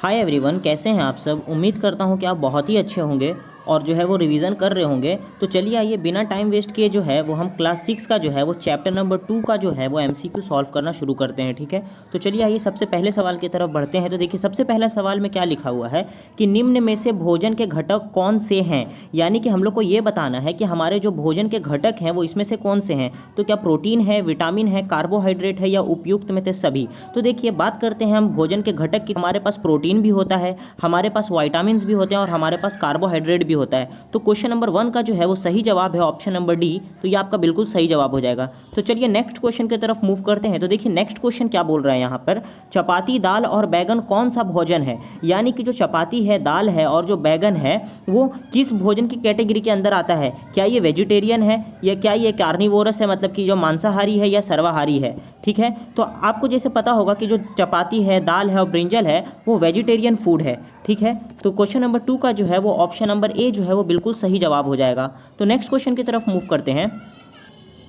Hi everyone, कैसे हैं आप सब। उम्मीद करता हूं कि आप बहुत ही अच्छे होंगे और जो है वो रिवीजन कर रहे होंगे। तो चलिए आइए बिना टाइम वेस्ट किए जो है वो हम क्लास 6 का जो है वो चैप्टर नंबर 2 का जो है वो एमसीक्यू सॉल्व करना शुरू करते हैं। ठीक है, तो चलिए आइए सबसे पहले सवाल की तरफ बढ़ते हैं। तो देखिए सबसे पहला सवाल में क्या लिखा हुआ है कि निम्न में से भोजन के घटक कौन से हैं। यानी कि हम लोग को ये बताना है कि हमारे जो भोजन के घटक हैं वो इसमें से कौन से हैं। तो क्या प्रोटीन है, विटामिन है, कार्बोहाइड्रेट है या उपयुक्त में से सभी। तो देखिए बात करते हैं हम भोजन के घटक की। हमारे पास प्रोटीन भी होता है, हमारे पास विटामिन भी होते हैं और हमारे पास कार्बोहाइड्रेट भी होता है। तो क्वेश्चन नंबर 1 का जो है वो सही जवाब है ऑप्शन नंबर डी। तो ये आपका बिल्कुल सही जवाब हो जाएगा। तो चलिए नेक्स्ट क्वेश्चन की तरफ मूव करते हैं। तो देखिए नेक्स्ट क्वेश्चन क्या बोल रहा है यहाँ पर, चपाती, दाल और बैगन कौन सा भोजन है। यानी कि जो चपाती है, दाल है और जो बैगन है वो किस भोजन की कैटेगरी के अंदर आता है। क्या ये वेजिटेरियन है या क्या ये कार्निवोरस है, मतलब कि जो मांसाहारी है या सर्वाहारी है। ठीक है, तो आपको जैसे पता होगा कि जो चपाती है, दाल है और ब्रिंजल है वो वेजिटेरियन फूड है। ठीक है, तो क्वेश्चन नंबर 2 का जो है वो ऑप्शन नंबर ए जो है वो बिल्कुल सही जवाब हो जाएगा। तो नेक्स्ट क्वेश्चन की तरफ मूव करते हैं।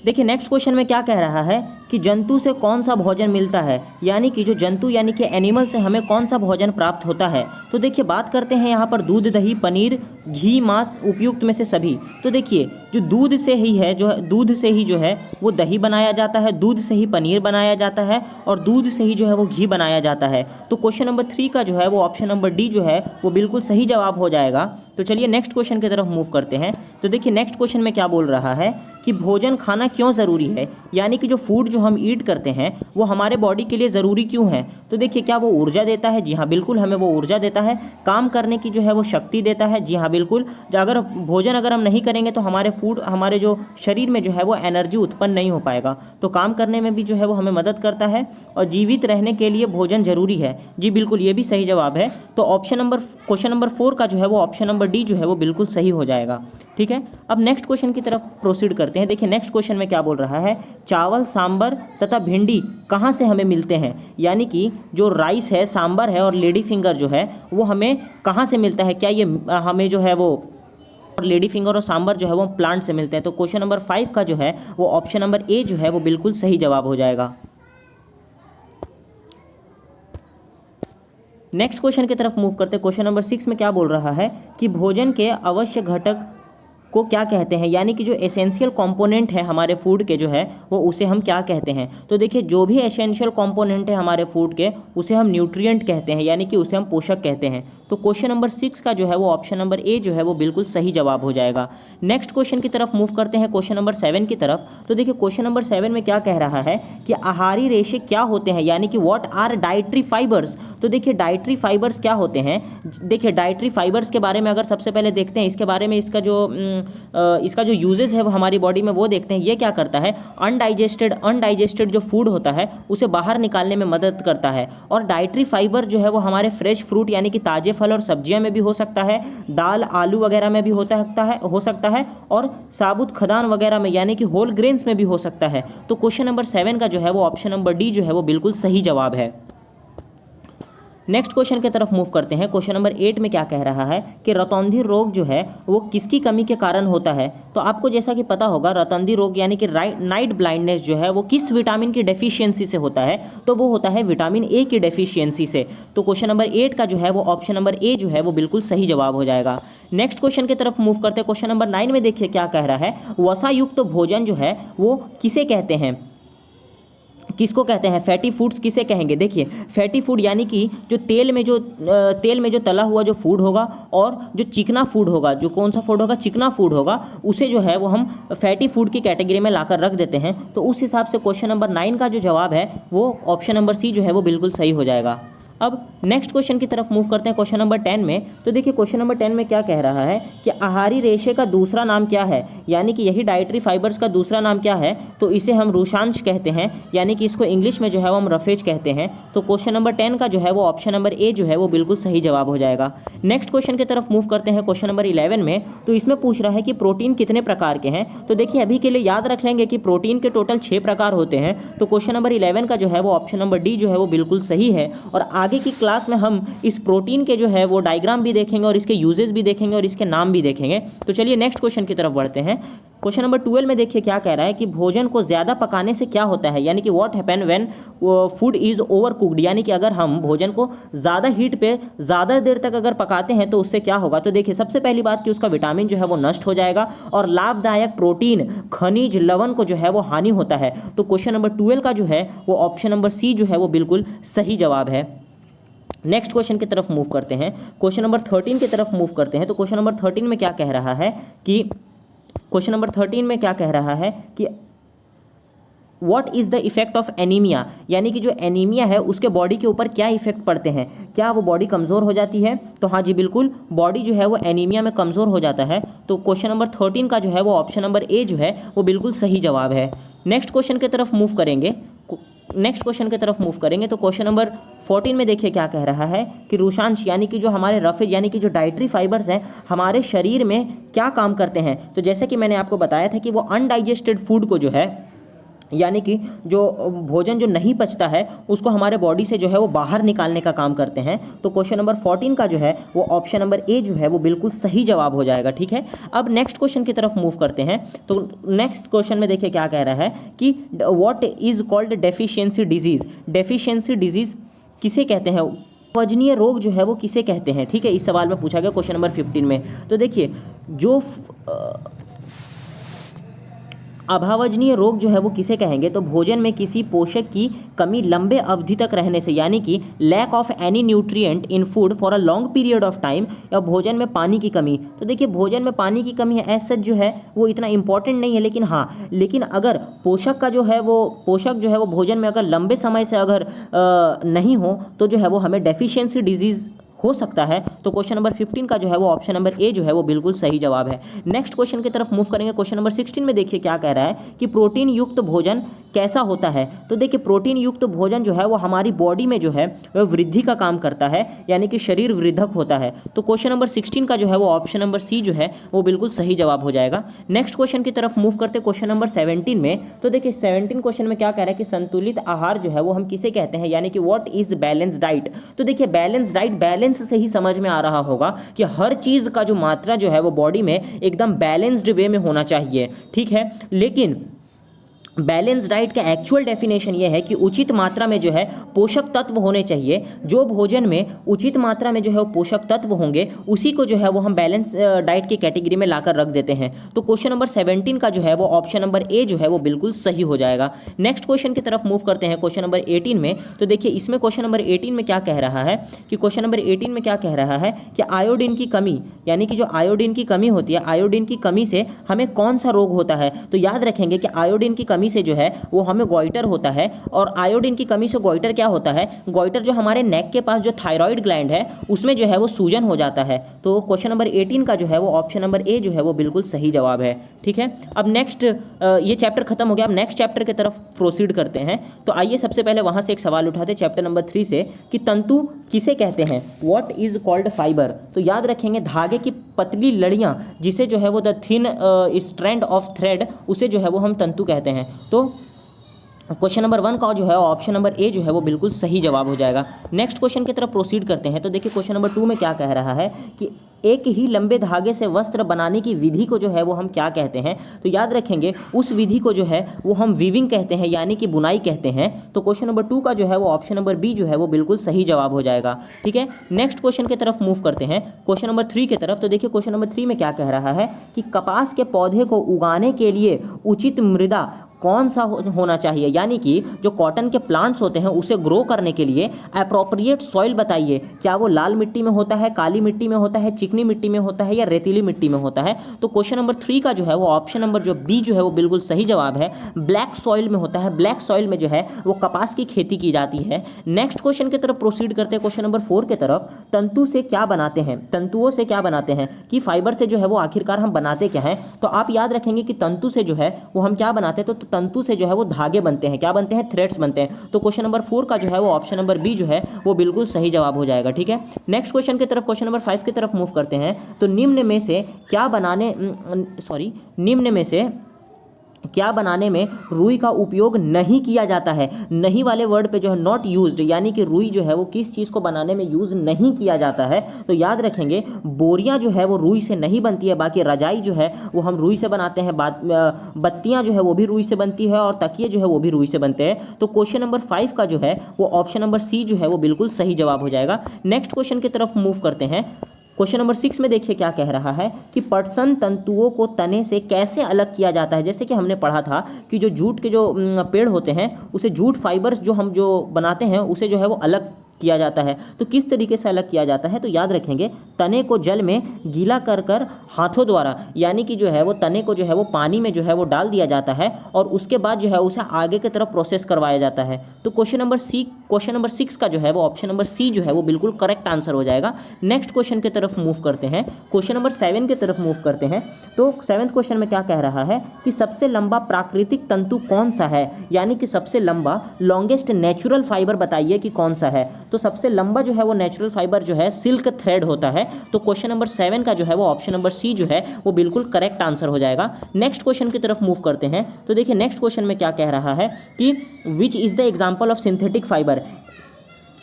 देखिए नेक्स्ट क्वेश्चन में क्या कह रहा है कि जंतु से कौन सा भोजन मिलता है। यानी कि जो जंतु यानी कि एनिमल से हमें कौन सा भोजन प्राप्त होता है। तो देखिए बात करते हैं यहाँ पर दूध, दही, पनीर, घी, मांस, उपयुक्त में से सभी। तो देखिए जो दूध से ही है, जो दूध से ही जो है वो दही बनाया जाता है, दूध से ही पनीर बनाया जाता है और दूध से ही जो है वो घी बनाया जाता है। तो क्वेश्चन नंबर 3 का जो है वो ऑप्शन नंबर डी जो है वो बिल्कुल सही जवाब हो जाएगा। तो चलिए नेक्स्ट क्वेश्चन की तरफ मूव करते हैं। तो देखिए नेक्स्ट क्वेश्चन में क्या बोल रहा है कि भोजन खाना क्यों ज़रूरी है। यानी कि जो फूड जो हम ईट करते हैं वो हमारे बॉडी के लिए ज़रूरी क्यों है। तो देखिए क्या वो ऊर्जा देता है। जी हाँ बिल्कुल, हमें वो ऊर्जा देता है। काम करने की जो है वो शक्ति देता है। जी हाँ बिल्कुल, अगर भोजन अगर हम नहीं करेंगे तो हमारे जो शरीर में जो है वो एनर्जी उत्पन्न नहीं हो पाएगा। तो काम करने में भी जो है वो हमें मदद करता है और जीवित रहने के लिए भोजन जरूरी है। जी बिल्कुल, ये भी सही जवाब है। तो क्वेश्चन नंबर 4 का जो है वो ऑप्शन नंबर डी जो है वो बिल्कुल सही हो जाएगा। ठीक है, अब नेक्स्ट क्वेश्चन की तरफ प्रोसीड करते हैं। देखिए नेक्स्ट क्वेश्चन में क्या बोल रहा है, चावल, सांबर तथा भिंडी कहाँ से हमें मिलते हैं। यानी कि जो राइस है, सांबर है और लेडी फिंगर जो है वो हमें कहाँ से मिलता है। क्या ये हमें जो है वो लेडी फिंगर और सांबर जो है वो प्लांट से मिलते हैं। तो क्वेश्चन नंबर 5 का जो है वो ऑप्शन नंबर ए जो है वो बिल्कुल सही जवाब हो जाएगा। नेक्स्ट क्वेश्चन की तरफ मूव करते हैं। क्वेश्चन नंबर 6 में क्या बोल रहा है कि भोजन के अवश्य घटक को क्या कहते हैं। यानी कि जो एसेंशियल कंपोनेंट है हमारे फूड के जो है वो उसे हम क्या कहते हैं। तो देखिए जो भी एसेंशियल कंपोनेंट है हमारे फूड के उसे हम न्यूट्रिएंट कहते हैं, यानी कि उसे हम पोषक कहते हैं। तो क्वेश्चन नंबर 6 का जो है वो ऑप्शन नंबर ए जो है वो बिल्कुल सही जवाब हो जाएगा। नेक्स्ट क्वेश्चन की तरफ मूव करते हैं, क्वेश्चन नंबर 7 की तरफ। तो देखिए क्वेश्चन नंबर 7 में क्या कह रहा है कि आहारी रेशे क्या होते हैं। यानी कि व्हाट आर डाइटरी फाइबर्स। तो देखिए डाइटरी फाइबर्स क्या होते हैं। देखिए डाइटरी फाइबर्स के बारे में अगर सबसे पहले देखते हैं, इसके बारे में इसका जो यूजेस है वो हमारी बॉडी में वो देखते हैं। ये क्या करता है, अनडाइजेस्टेड जो फूड होता है उसे बाहर निकालने में मदद करता है। और डाइटरी फाइबर जो है वो हमारे फ्रेश फ्रूट यानी कि ताजे फल और सब्जियां में भी हो सकता है, दाल, आलू वगैरह में भी हो सकता है और साबुत खदान वगैरह में यानी कि होल ग्रेन्स में भी हो सकता है। तो क्वेश्चन नंबर 7 का जो है वो ऑप्शन नंबर डी जो है वो बिल्कुल सही जवाब है। नेक्स्ट क्वेश्चन की तरफ मूव करते हैं। क्वेश्चन नंबर 8 में क्या कह रहा है कि रतौंधी रोग जो है वो किसकी कमी के कारण होता है। तो आपको जैसा कि पता होगा रतौंधी रोग यानी कि नाइट ब्लाइंडनेस जो है वो किस विटामिन की डेफिशिएंसी से होता है। तो वो होता है विटामिन ए की डेफिशिएंसी से। तो क्वेश्चन नंबर 8 का जो है वो ऑप्शन नंबर ए जो है वो बिल्कुल सही जवाब हो जाएगा। नेक्स्ट क्वेश्चन की तरफ मूव करते हैं। क्वेश्चन नंबर 9 में देखिए क्या कह रहा है, वसा युक्त भोजन जो है वो किसे कहते हैं, किसको कहते हैं, फैटी फूड्स किसे कहेंगे। देखिए फैटी फूड यानी कि जो तेल में जो तला हुआ जो फूड होगा और जो चिकना फूड होगा, जो कौन सा फूड होगा, चिकना फूड होगा, उसे जो है वो हम फैटी फूड की कैटेगरी में लाकर रख देते हैं। तो उस हिसाब से क्वेश्चन नंबर 9 का जो जवाब है वो ऑप्शन नंबर सी जो है वो बिल्कुल सही हो जाएगा। अब नेक्स्ट क्वेश्चन की तरफ मूव करते हैं क्वेश्चन नंबर 10 में। तो देखिए क्वेश्चन नंबर 10 में क्या कह रहा है कि आहारी रेशे का दूसरा नाम क्या है। यानी कि यही डाइटरी फाइबर्स का दूसरा नाम क्या है। तो इसे हम रुशांश कहते हैं, यानी कि इसको इंग्लिश में जो है वो हम रफेज कहते हैं। तो क्वेश्चन नंबर 10 का जो है वो ऑप्शन नंबर ए जो है वो बिल्कुल सही जवाब हो जाएगा। नेक्स्ट क्वेश्चन की तरफ मूव करते हैं क्वेश्चन नंबर 11 में। तो इसमें पूछ रहा है कि प्रोटीन कितने प्रकार के हैं। तो देखिए अभी के लिए याद रख लेंगे कि प्रोटीन के टोटल 6 प्रकार होते हैं। तो क्वेश्चन नंबर 11 का जो है वो ऑप्शन नंबर डी जो है वो बिल्कुल सही है। और आगे की क्लास में हम इस प्रोटीन के जो है वो डायग्राम भी देखेंगे और इसके यूजेस भी देखेंगे और इसके नाम भी देखेंगे। तो चलिए नेक्स्ट क्वेश्चन की तरफ बढ़ते हैं। क्वेश्चन नंबर 12 में देखिए क्या कह रहा है कि भोजन को ज़्यादा पकाने से क्या होता है, यानी कि what happen when food is over cooked, यानी कि अगर हम भोजन को ज़्यादा हीट पे ज़्यादा देर तक अगर पकाते हैं तो उससे क्या होगा। तो देखिए सबसे पहली बात कि उसका विटामिन जो है वो नष्ट हो जाएगा और लाभदायक प्रोटीन, खनिज, लवण को जो है वो हानि होता है। तो क्वेश्चन नंबर 12 का जो है वो ऑप्शन नंबर सी जो है वो बिल्कुल सही जवाब है। नेक्स्ट क्वेश्चन की तरफ मूव करते हैं, क्वेश्चन नंबर 13 की तरफ मूव करते हैं। तो क्वेश्चन नंबर 13 में क्या कह रहा है कि क्वेश्चन नंबर 13 में क्या कह रहा है कि what is the effect of anaemia, यानी कि जो एनीमिया है उसके बॉडी के ऊपर क्या इफेक्ट पड़ते हैं, क्या वो बॉडी कमज़ोर हो जाती है। तो हाँ जी बिल्कुल, बॉडी जो है वो एनीमिया में कमज़ोर हो जाता है। तो क्वेश्चन नंबर 13 का जो है वो ऑप्शन नंबर ए जो है वो बिल्कुल सही जवाब है। नेक्स्ट क्वेश्चन की तरफ मूव करेंगे, तो क्वेश्चन नंबर 14 में देखिए क्या कह रहा है कि रुशांश, यानी कि जो हमारे रफेज यानी कि जो डाइटरी फाइबर्स हैं हमारे शरीर में क्या काम करते हैं। तो जैसे कि मैंने आपको बताया था कि वो अनडाइजेस्टेड फूड को जो है, यानी कि जो भोजन जो नहीं पचता है उसको हमारे बॉडी से जो है वो बाहर निकालने का काम करते हैं। तो क्वेश्चन नंबर 14 का जो है वो ऑप्शन नंबर ए जो है वो बिल्कुल सही जवाब हो जाएगा। ठीक है, अब नेक्स्ट क्वेश्चन की तरफ मूव करते हैं। तो नेक्स्ट क्वेश्चन में देखिए क्या कह रहा है कि what is called deficiency disease, deficiency disease किसे कहते हैं, वजनीय रोग जो है वो किसे कहते हैं। ठीक है, इस सवाल में पूछा गया क्वेश्चन नंबर 15 में। तो देखिए जो अभावजनीय रोग जो है वो किसे कहेंगे, तो भोजन में किसी पोषक की कमी लंबे अवधि तक रहने से, यानी कि lack of any nutrient in food for a long period of time, या भोजन में पानी की कमी। तो देखिए भोजन में पानी की कमी एज सच जो है वो इतना इंपॉर्टेंट नहीं है, लेकिन हाँ, लेकिन अगर पोषक जो है वो भोजन में अगर लंबे समय से अगर नहीं हो तो जो है वो हमें डेफिशिएंसी डिजीज़ हो सकता है। तो क्वेश्चन नंबर 15 का जो है वो ऑप्शन नंबर ए जो है वो बिल्कुल सही जवाब है। नेक्स्ट क्वेश्चन की तरफ मूव करेंगे। क्वेश्चन नंबर 16 में देखिए क्या कह रहा है कि प्रोटीन युक्त भोजन कैसा होता है। तो देखिए प्रोटीन युक्त भोजन जो है वो हमारी बॉडी में जो है वह वृद्धि का काम करता है, यानी कि शरीर वृद्धक होता है। तो क्वेश्चन नंबर 16 का जो है वो ऑप्शन नंबर सी जो है वो बिल्कुल सही जवाब हो जाएगा। नेक्स्ट क्वेश्चन की तरफ मूव करते क्वेश्चन नंबर 17 में। तो देखिए 17 क्वेश्चन में क्या कह रहा है कि संतुलित आहार जो है वो हम किसे कहते हैं, यानी कि व्हाट इज बैलेंस डाइट। तो देखिए बैलेंस डाइट, बैलेंस से ही समझ में आ रहा होगा कि हर चीज़ का जो मात्रा जो है वो बॉडी में एकदम बैलेंस्ड वे में होना चाहिए। ठीक है, लेकिन बैलेंस डाइट का एक्चुअल डेफिनेशन ये है कि उचित मात्रा में जो है पोषक तत्व होने चाहिए। जो भोजन में उचित मात्रा में जो है वो पोषक तत्व होंगे उसी को जो है वो हम बैलेंस डाइट की कैटेगरी में लाकर रख देते हैं। तो क्वेश्चन नंबर 17 का जो है वो ऑप्शन नंबर ए जो है वो बिल्कुल सही हो जाएगा। नेक्स्ट क्वेश्चन की तरफ मूव करते हैं क्वेश्चन नंबर 18 में। तो देखिए इसमें क्वेश्चन नंबर 18 में क्या कह रहा है कि क्वेश्चन नंबर 18 में क्या कह रहा है कि आयोडीन की कमी, यानी कि जो आयोडीन की कमी होती है, आयोडीन की कमी से हमें कौन सा रोग होता है। तो याद रखेंगे कि आयोडीन की कमी से जो है वो हमें गोइटर होता है। और आयोडीन की कमी से गोइटर क्या होता है, गोइटर जो हमारे नेक के पास जो थायराइड ग्लैंड है उसमें जो है वो सूजन हो जाता है। तो क्वेश्चन नंबर 18 का जो है वो ऑप्शन नंबर ए जो है वो बिल्कुल सही जवाब है। ठीक है, अब नेक्स्ट ये चैप्टर खत्म हो गया, अब नेक्स्ट चैप्टर की तरफ प्रोसीड करते हैं। तो आइए सबसे पहले वहां से एक सवाल उठाते चैप्टर नंबर 3 से कि तंतु किसे कहते हैं, व्हाट इज कॉल्ड फाइबर। तो याद रखेंगे धागे की पतली लड़ियां जिसे जो है वो the thin strand of thread, उसे जो है वो हम तंतु कहते हैं। तो क्वेश्चन नंबर 1 का जो है ऑप्शन नंबर ए जो है वो बिल्कुल सही जवाब हो जाएगा। नेक्स्ट क्वेश्चन की तरफ प्रोसीड करते हैं। तो देखिए क्वेश्चन नंबर 2 में क्या कह रहा है कि एक ही लंबे धागे से वस्त्र बनाने की विधि को जो है वो हम क्या कहते हैं। तो याद रखेंगे उस विधि को जो है वो हम वीविंग कहते हैं, यानी कि बुनाई कहते हैं। तो क्वेश्चन नंबर 2 का जो है वो ऑप्शन नंबर बी जो है वो बिल्कुल सही जवाब हो जाएगा। ठीक है, नेक्स्ट क्वेश्चन की तरफ मूव करते हैं क्वेश्चन नंबर 3 की तरफ। तो देखिए क्वेश्चन नंबर 3 में क्या कह रहा है कि कपास के पौधे को उगाने के लिए उचित मृदा कौन सा होना चाहिए, यानी कि जो कॉटन के प्लांट्स होते हैं उसे ग्रो करने के लिए अप्रोप्रिएट सॉइल बताइए। क्या वो लाल मिट्टी में होता है, काली मिट्टी में होता है, चिकनी मिट्टी में होता है या रेतीली मिट्टी में होता है। तो क्वेश्चन नंबर 3 का जो है वो ऑप्शन नंबर जो बी जो है वो बिल्कुल सही जवाब है, ब्लैक सॉइल में होता है। ब्लैक सॉइल में जो है वो कपास की खेती की जाती है। नेक्स्ट क्वेश्चन की तरफ प्रोसीड करते हैं क्वेश्चन नंबर 4 की तरफ। तंतु से क्या बनाते हैं, तंतुओं से क्या बनाते हैं, कि फाइबर से जो है वो आखिरकार हम बनाते क्या हैं। तो आप याद रखेंगे कि तंतु से जो है वो हम क्या बनाते हैं, तो तंतु से जो है वो धागे बनते हैं, क्या बनते हैं, थ्रेड्स बनते हैं। तो क्वेश्चन नंबर 4 का जो है वो ऑप्शन नंबर बी जो है वो बिल्कुल सही जवाब हो जाएगा। ठीक है, नेक्स्ट क्वेश्चन की तरफ क्वेश्चन नंबर 5 की तरफ मूव करते हैं। तो निम्न में से क्या बनाने में रुई का उपयोग नहीं किया जाता है। नहीं वाले वर्ड पे जो है नॉट यूज्ड, यानी कि रुई जो है वो किस चीज़ को बनाने में यूज़ नहीं किया जाता है। तो याद रखेंगे बोरियां जो है वो रुई से नहीं बनती है, बाकी रजाई जो है वो हम रुई से बनाते हैं, बत्तियां जो है वो भी रुई से बनती है, और तकिए जो है वो भी रुई से बनते हैं। तो क्वेश्चन नंबर 5 का जो है वो ऑप्शन नंबर सी जो है वो बिल्कुल सही जवाब हो जाएगा। नेक्स्ट क्वेश्चन की तरफ मूव करते हैं। क्वेश्चन नंबर 6 में देखिए क्या कह रहा है कि पटसन तंतुओं को तने से कैसे अलग किया जाता है। जैसे कि हमने पढ़ा था कि जो जूट के जो पेड़ होते हैं उसे जूट फाइबर्स जो हम जो बनाते हैं उसे जो है वो अलग किया जाता है। तो किस तरीके से अलग किया जाता है, तो याद रखेंगे तने को जल में गीला कर कर हाथों द्वारा, यानी कि जो है वो तने को जो है वो पानी में जो है वो डाल दिया जाता है और उसके बाद जो है उसे आगे की तरफ प्रोसेस करवाया जाता है। तो क्वेश्चन नंबर 6 का जो है वो ऑप्शन नंबर सी जो है वो बिल्कुल करेक्ट आंसर हो जाएगा। नेक्स्ट क्वेश्चन की तरफ मूव करते हैं। क्वेश्चन नंबर 7 की तरफ मूव करते हैं। तो 7th क्वेश्चन में क्या कह रहा है कि सबसे लंबा प्राकृतिक तंतु कौन सा है, यानी कि सबसे लंबा लॉन्गेस्ट नेचुरल फाइबर बताइए कि कौन सा है। तो सबसे लंबा जो है वो नेचुरल फाइबर जो है सिल्क थ्रेड होता है। तो क्वेश्चन नंबर 7 का जो है वो ऑप्शन नंबर सी जो है वो बिल्कुल करेक्ट आंसर हो जाएगा। नेक्स्ट क्वेश्चन की तरफ मूव करते हैं। तो देखिए नेक्स्ट क्वेश्चन में क्या कह रहा है कि which is the example of synthetic fibre.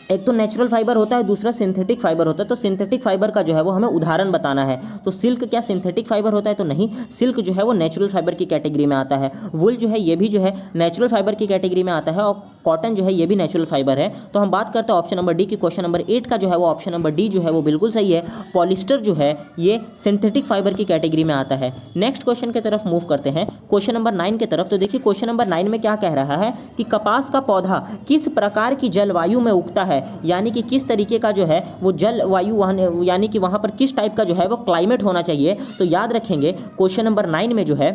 एक तो नेचुरल फाइबर होता है, दूसरा सिंथेटिक फाइबर होता है। तो सिंथेटिक फाइबर का जो है वो हमें उदाहरण बताना है। तो सिल्क क्या सिंथेटिक फाइबर होता है, तो नहीं, सिल्क जो है वो नेचुरल फाइबर की कैटेगरी में आता है। वुल जो है ये भी जो है नेचुरल फाइबर की कैटेगरी में आता है, और कॉटन जो है ये भी नेचुरल फाइबर है। तो हम बात करते हैं ऑप्शन नंबर डी की। क्वेश्चन नंबर 8 का जो है वो ऑप्शन नंबर डी जो है वो बिल्कुल सही है। पॉलिस्टर जो है ये सिंथेटिक फाइबर की कैटेगरी में आता है। नेक्स्ट क्वेश्चन की तरफ मूव करते हैं, क्वेश्चन नंबर 9 की तरफ। तो देखिए क्वेश्चन नंबर 9 में क्या कह रहा है कि कपास का पौधा किस प्रकार की जलवायु में उगता है, यानी कि किस तरीके का जो है वो जलवायु वहाँ, यानी कि वहाँ पर किस टाइप का जो है वो क्लाइमेट होना चाहिए। तो याद रखेंगे क्वेश्चन नंबर 9 में जो है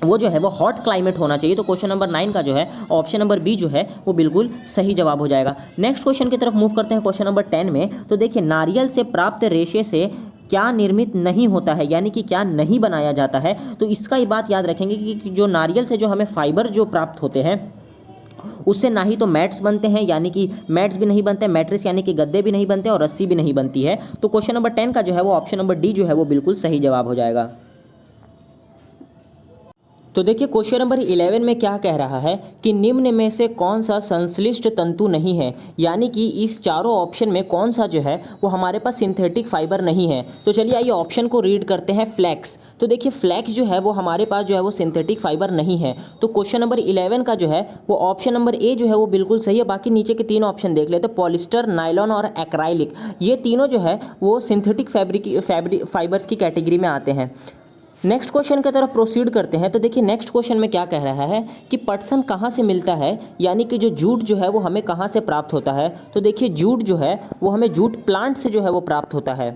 वो जो है वो हॉट क्लाइमेट होना चाहिए। तो क्वेश्चन नंबर 9 का जो है ऑप्शन नंबर बी जो है वो बिल्कुल सही जवाब हो जाएगा। नेक्स्ट क्वेश्चन की तरफ मूव करते हैं क्वेश्चन नंबर 10 में। तो देखिए नारियल से प्राप्त रेशे से क्या निर्मित नहीं होता है, यानी कि क्या नहीं बनाया जाता है। तो इसका ही बात याद रखेंगे कि जो नारियल से जो हमें फाइबर जो प्राप्त होते हैं उससे ना ही तो मैट्स बनते हैं, यानी कि मैट्स भी नहीं बनते, मैट्रिक्स यानी कि गद्दे भी नहीं बनते, और रस्सी भी नहीं बनती है। तो क्वेश्चन नंबर 10 का जो है वो ऑप्शन नंबर डी जो है वो बिल्कुल सही जवाब हो जाएगा। तो देखिए क्वेश्चन नंबर 11 में क्या कह रहा है कि निम्न में से कौन सा संश्लिष्ट तंतु नहीं है, यानी कि इस चारों ऑप्शन में कौन सा जो है वो हमारे पास सिंथेटिक फाइबर नहीं है। तो चलिए आइए ऑप्शन को रीड करते हैं। फ्लैक्स, तो देखिए फ्लैक्स जो है वो हमारे पास जो है वो सिंथेटिक फाइबर नहीं है। तो क्वेश्चन नंबर 11 का जो है वो ऑप्शन नंबर ए जो है वो बिल्कुल सही है। बाकी नीचे के 3 ऑप्शन देख लेते हैं, पॉलिस्टर, नायलॉन और एक्राइलिक, ये तीनों जो है वो सिंथेटिक फाइबर्स की कैटेगरी में आते हैं। नेक्स्ट क्वेश्चन की तरफ प्रोसीड करते हैं। तो देखिए नेक्स्ट क्वेश्चन में क्या कह रहा है कि पटसन कहाँ से मिलता है, यानी कि जो जूट जो है वो हमें कहाँ से प्राप्त होता है। तो देखिए जूट जो है वो हमें जूट प्लांट से जो है वो प्राप्त होता है।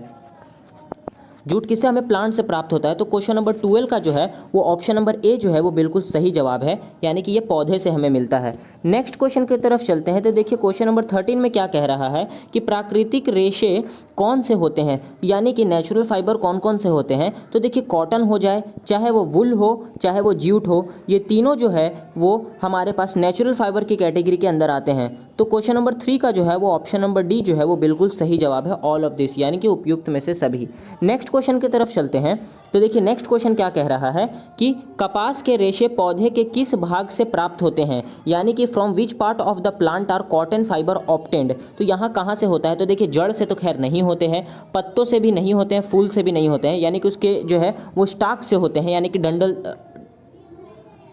जूट किससे हमें प्लांट से प्राप्त होता है। तो क्वेश्चन नंबर 12 का जो है वो ऑप्शन नंबर ए जो है वो बिल्कुल सही जवाब है, यानी कि ये पौधे से हमें मिलता है। नेक्स्ट क्वेश्चन की तरफ चलते हैं। तो देखिए क्वेश्चन नंबर 13 में क्या कह रहा है कि प्राकृतिक रेशे कौन से होते हैं, यानी कि नेचुरल फाइबर कौन कौन से होते हैं। तो देखिए कॉटन हो जाए, चाहे वो वुल हो, चाहे वो जूट हो, ये तीनों जो है वो हमारे पास नेचुरल फाइबर की कैटेगरी के अंदर आते हैं। तो क्वेश्चन नंबर 3 का जो है वो ऑप्शन नंबर डी जो है वो बिल्कुल सही जवाब है, ऑल ऑफ दिस, यानी कि उपयुक्त में से सभी। नेक्स्ट क्वेश्चन की तरफ चलते हैं। तो देखिए नेक्स्ट क्वेश्चन क्या कह रहा है कि कपास के रेशे पौधे के किस भाग से प्राप्त होते हैं, यानी कि from which part of the plant are cotton fibre obtained. तो यहाँ कहाँ से होता है। तो देखिए जड़ से तो खैर नहीं होते हैं, पत्तों से भी नहीं होते हैं, फूल से भी नहीं होते हैं, यानी कि उसके जो है वो स्टाक से होते हैं, यानी कि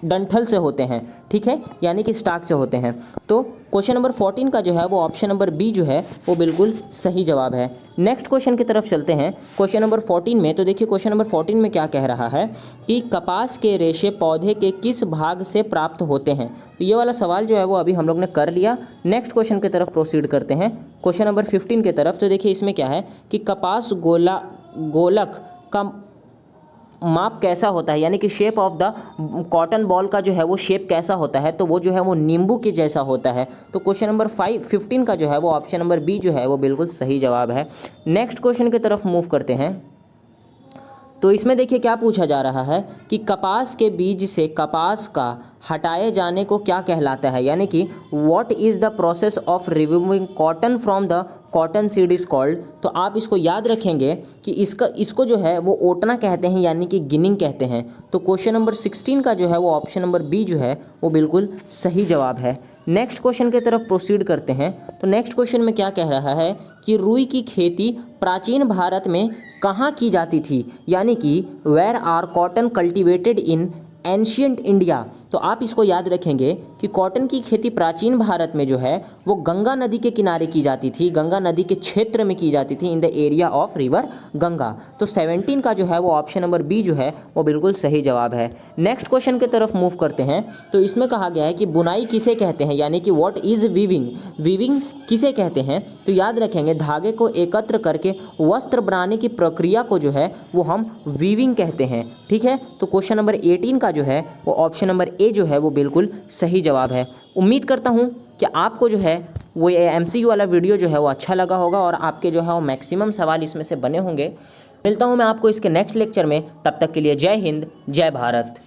डंठल से होते हैं, ठीक है, यानी कि स्टाक से होते हैं। तो क्वेश्चन नंबर 14 का जो है वो ऑप्शन नंबर बी जो है वो बिल्कुल सही जवाब है। नेक्स्ट क्वेश्चन की तरफ चलते हैं क्वेश्चन नंबर 14 में। तो देखिए क्वेश्चन नंबर 14 में क्या कह रहा है कि कपास के रेशे पौधे के किस भाग से प्राप्त होते हैं। तो ये वाला सवाल जो है वो अभी हम लोग ने कर लिया। नेक्स्ट क्वेश्चन की तरफ प्रोसीड करते हैं क्वेश्चन नंबर 15 की तरफ। तो देखिए इसमें क्या है कि कपास गोलक का माप कैसा होता है, यानी कि shape of the cotton ball का जो है वो शेप कैसा होता है। तो वो जो है वो नींबू के जैसा होता है। तो क्वेश्चन नंबर 15 का जो है वो ऑप्शन नंबर बी जो है वो बिल्कुल सही जवाब है। नेक्स्ट क्वेश्चन की तरफ मूव करते हैं। तो इसमें देखिए क्या पूछा जा रहा है कि कपास के बीज से कपास का हटाए जाने को क्या कहलाता है, यानी कि what is the process of removing cotton from the cotton seed is called. तो आप इसको याद रखेंगे कि इसको जो है वो ओटना कहते हैं, यानी कि गिनिंग कहते हैं। तो क्वेश्चन नंबर 16 का जो है वो ऑप्शन नंबर बी जो है वो बिल्कुल सही जवाब है। नेक्स्ट क्वेश्चन की तरफ प्रोसीड करते हैं। तो नेक्स्ट क्वेश्चन में क्या कह रहा है कि रुई की खेती प्राचीन भारत में कहाँ की जाती थी, यानी कि where are cotton cultivated in ancient India. तो आप इसको याद रखेंगे कि कॉटन की खेती प्राचीन भारत में जो है वो गंगा नदी के किनारे की जाती थी, गंगा नदी के क्षेत्र में की जाती थी, in the area of river Ganga. तो 17 का जो है वो ऑप्शन नंबर बी जो है वो बिल्कुल सही जवाब है। नेक्स्ट क्वेश्चन की तरफ मूव करते हैं। तो इसमें कहा गया है कि बुनाई किसे कहते हैं, यानी कि व्हाट इज़ वीविंग, वीविंग किसे कहते हैं। तो याद रखेंगे धागे को एकत्र करके वस्त्र बनाने की प्रक्रिया को जो है वो हम वीविंग कहते हैं, ठीक है। तो क्वेश्चन नंबर 18 का जो है वो ऑप्शन नंबर ए जो है वो बिल्कुल सही जवाब है। उम्मीद करता हूँ कि आपको जो है वो ये MCQ वाला वीडियो जो है वो अच्छा लगा होगा और आपके जो है वो मैक्सिमम सवाल इसमें से बने होंगे। मिलता हूँ मैं आपको इसके नेक्स्ट लेक्चर में, तब तक के लिए जय हिंद, जय भारत।